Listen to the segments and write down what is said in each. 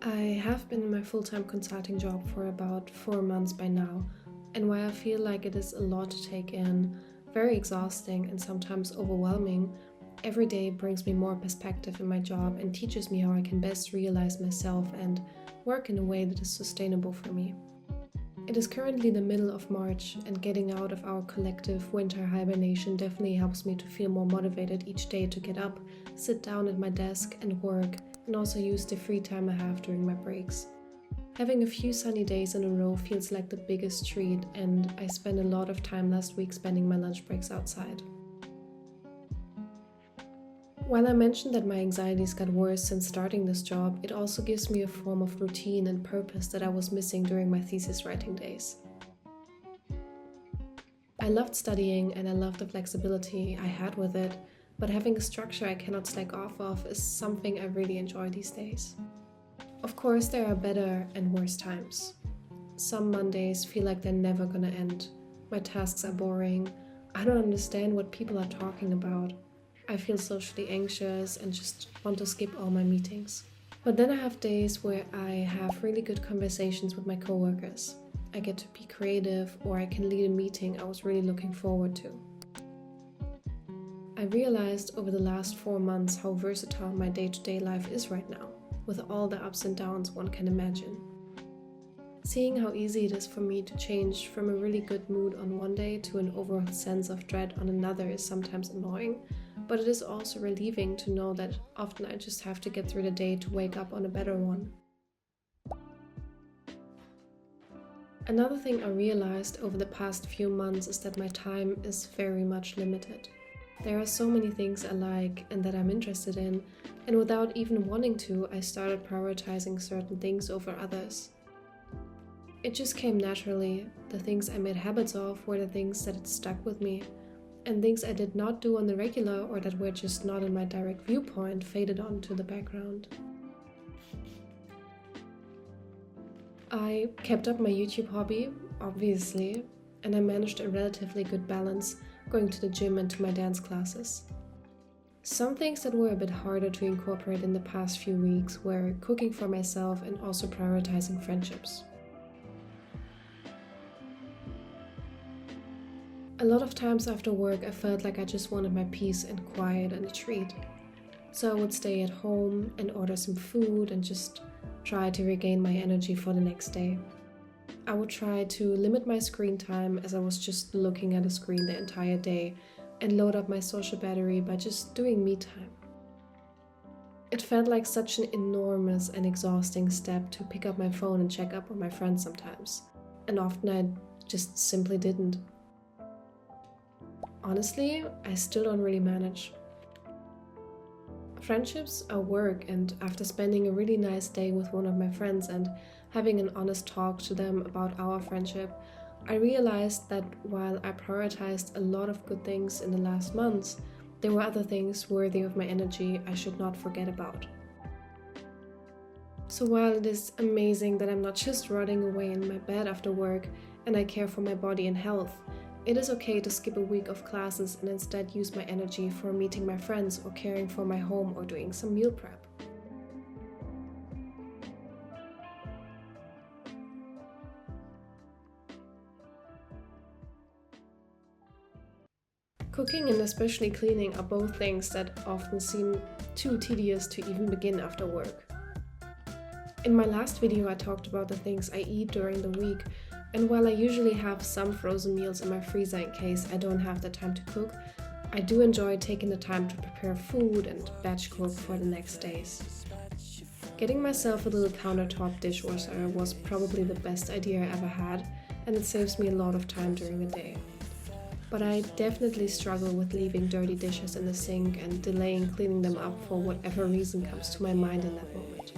I have been in my full-time consulting job for about 4 months by now, and while I feel like it is a lot to take in, very exhausting and sometimes overwhelming, every day brings me more perspective in my job and teaches me how I can best realize myself and work in a way that is sustainable for me. It is currently the middle of March, and getting out of our collective winter hibernation definitely helps me to feel more motivated each day to get up, sit down at my desk and work, and also use the free time I have during my breaks. Having a few sunny days in a row feels like the biggest treat, and I spent a lot of time last week spending my lunch breaks outside. While I mentioned that my anxieties got worse since starting this job, it also gives me a form of routine and purpose that I was missing during my thesis writing days. I loved studying and I loved the flexibility I had with it, but having a structure I cannot slack off of is something I really enjoy these days. Of course, there are better and worse times. Some Mondays feel like they're never gonna end. My tasks are boring. I don't understand what people are talking about. I feel socially anxious and just want to skip all my meetings. But then I have days where I have really good conversations with my coworkers. I get to be creative, or I can lead a meeting I was really looking forward to. I realized over the last 4 months how versatile my day-to-day life is right now, with all the ups and downs one can imagine. Seeing how easy it is for me to change from a really good mood on one day to an overall sense of dread on another is sometimes annoying, but it is also relieving to know that often I just have to get through the day to wake up on a better one. Another thing I realized over the past few months is that my time is very much limited. There are so many things I like and that I'm interested in, and without even wanting to, I started prioritizing certain things over others. It just came naturally. The things I made habits of were the things that had stuck with me, and things I did not do on the regular or that were just not in my direct viewpoint faded onto the background. I kept up my YouTube hobby, obviously, and I managed a relatively good balance, going to the gym and to my dance classes. Some things that were a bit harder to incorporate in the past few weeks were cooking for myself and also prioritizing friendships. A lot of times after work, I felt like I just wanted my peace and quiet and a treat. So I would stay at home and order some food and just try to regain my energy for the next day. I would try to limit my screen time, as I was just looking at a screen the entire day, and load up my social battery by just doing me time. It felt like such an enormous and exhausting step to pick up my phone and check up on my friends sometimes, and often I just simply didn't. Honestly, I still don't really manage. Friendships are work, and after spending a really nice day with one of my friends and having an honest talk to them about our friendship, I realized that while I prioritized a lot of good things in the last months, there were other things worthy of my energy I should not forget about. So while it is amazing that I'm not just rotting away in my bed after work and I care for my body and health, it is okay to skip a week of classes and instead use my energy for meeting my friends or caring for my home or doing some meal prep. Cooking and especially cleaning are both things that often seem too tedious to even begin after work. In my last video I talked about the things I eat during the week, and while I usually have some frozen meals in my freezer in case I don't have the time to cook, I do enjoy taking the time to prepare food and batch cook for the next days. Getting myself a little countertop dishwasher was probably the best idea I ever had, and it saves me a lot of time during the day. But I definitely struggle with leaving dirty dishes in the sink and delaying cleaning them up for whatever reason comes to my mind in that moment.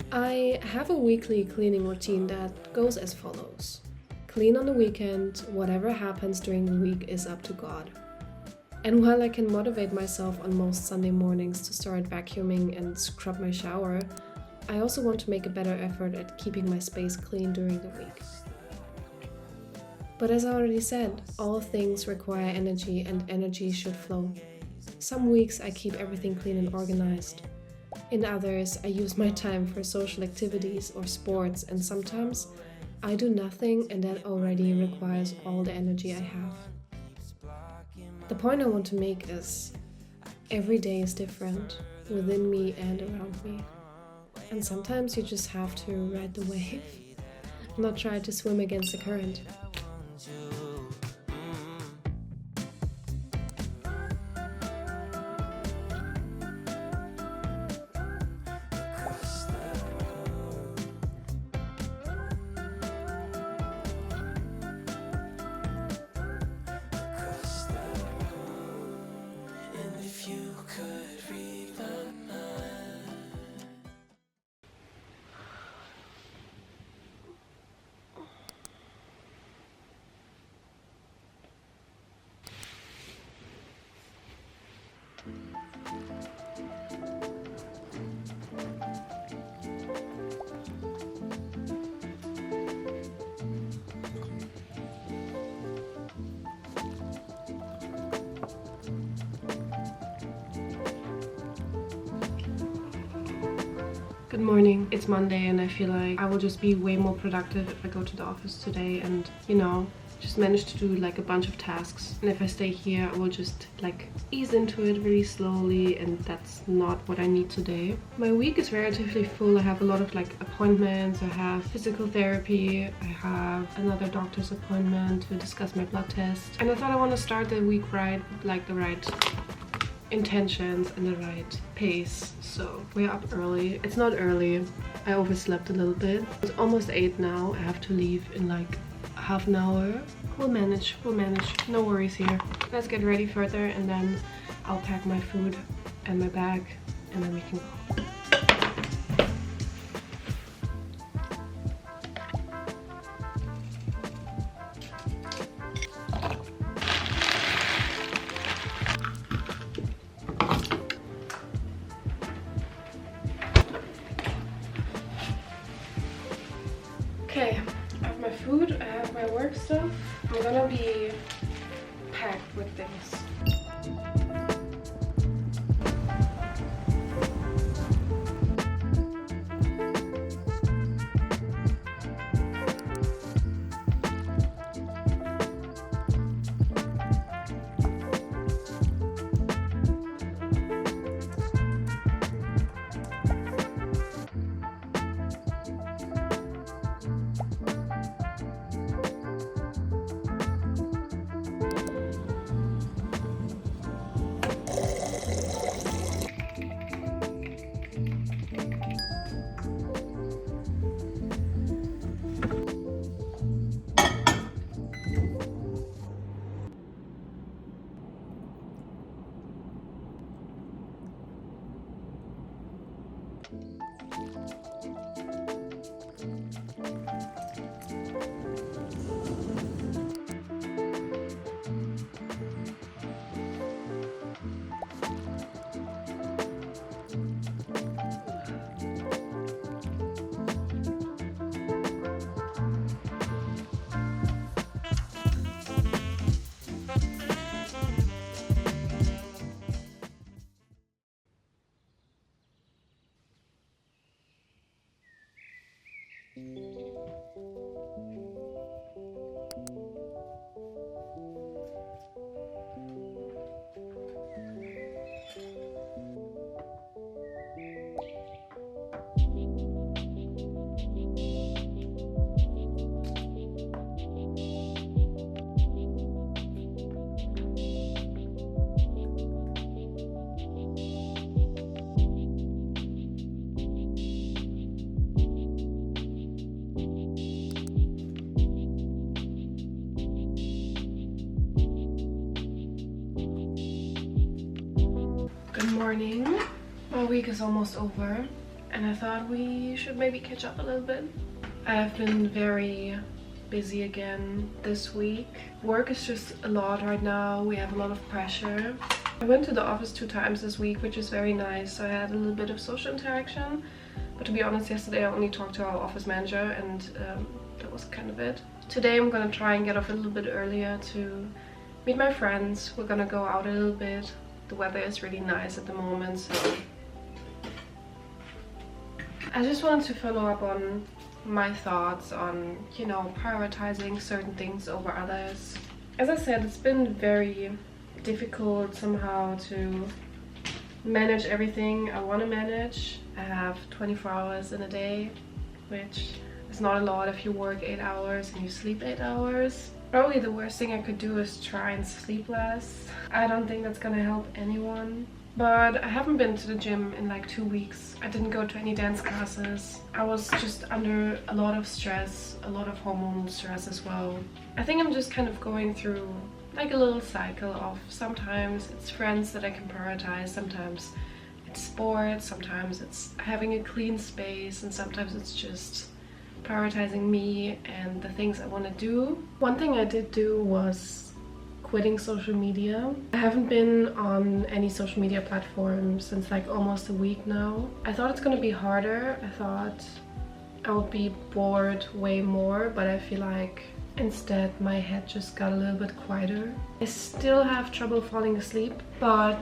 I have a weekly cleaning routine that goes as follows. Clean on the weekend, whatever happens during the week is up to God. And while I can motivate myself on most Sunday mornings to start vacuuming and scrub my shower, I also want to make a better effort at keeping my space clean during the week. But as I already said, all things require energy and energy should flow. Some weeks I keep everything clean and organized. In others, I use my time for social activities or sports, and sometimes I do nothing and that already requires all the energy I have. The point I want to make is every day is different within me and around me. And sometimes you just have to ride the wave, not try to swim against the current. Good morning. It's Monday and I feel like I will just be way more productive if I go to the office today and, just manage to do like a bunch of tasks. And if I stay here, I will just like ease into it really slowly, and that's not what I need today. My week is relatively full. I have a lot of like appointments. I have physical therapy. I have another doctor's appointment to discuss my blood test. And I thought I want to start the week right, like the right intentions and the right pace. So we're up early. It's not early. I overslept a little bit. It's almost 8 now. I have to leave in like half an hour. We'll manage. No worries here. Let's get ready further and then I'll pack my food and my bag and then we can go. Okay, I have my food, I have my work stuff. I'm gonna be packed with things. Good morning. My week is almost over and I thought we should maybe catch up a little bit. I have been very busy again this week. Work is just a lot right now. We have a lot of pressure. I went to the office 2 times this week, which is very nice. So I had a little bit of social interaction. But to be honest, yesterday I only talked to our office manager and that was kind of it. Today I'm gonna try and get off a little bit earlier to meet my friends. We're gonna go out a little bit. The weather is really nice at the moment, so I just wanted to follow up on my thoughts on, you know, prioritizing certain things over others. As I said, it's been very difficult somehow to manage everything I want to manage. I have 24 hours in a day, which is not a lot if you work 8 hours and you sleep 8 hours. Probably the worst thing I could do is try and sleep less. I don't think that's gonna help anyone. But I haven't been to the gym in like 2 weeks. I didn't go to any dance classes. I was just under a lot of stress, a lot of hormone stress as well. I think I'm just kind of going through like a little cycle of sometimes it's friends that I can prioritize, sometimes it's sports, sometimes it's having a clean space, and sometimes it's just prioritizing me and the things I want to do. One thing I did do was quitting social media. I haven't been on any social media platform since like almost a week now. I thought it's gonna be harder. I thought I would be bored way more, but I feel like instead my head just got a little bit quieter. I still have trouble falling asleep, but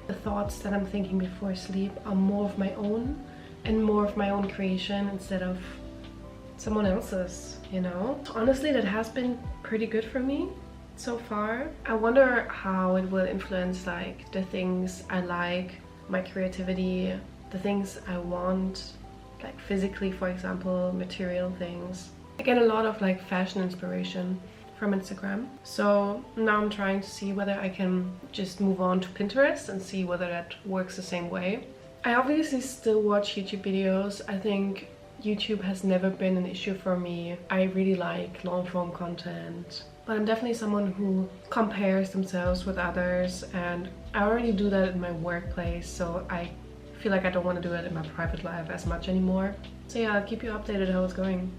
the thoughts that I'm thinking before sleep are more of my own and more of my own creation instead of someone else's, you know? Honestly, that has been pretty good for me so far. I wonder how it will influence like the things I like, my creativity, the things I want, like physically, for example, material things. I get a lot of like fashion inspiration from Instagram, so now I'm trying to see whether I can just move on to Pinterest and see whether that works the same way. I obviously still watch YouTube videos. I think YouTube has never been an issue for me. I really like long form content, but I'm definitely someone who compares themselves with others, and I already do that in my workplace, so I feel like I don't want to do it in my private life as much anymore. So yeah, I'll keep you updated how it's going.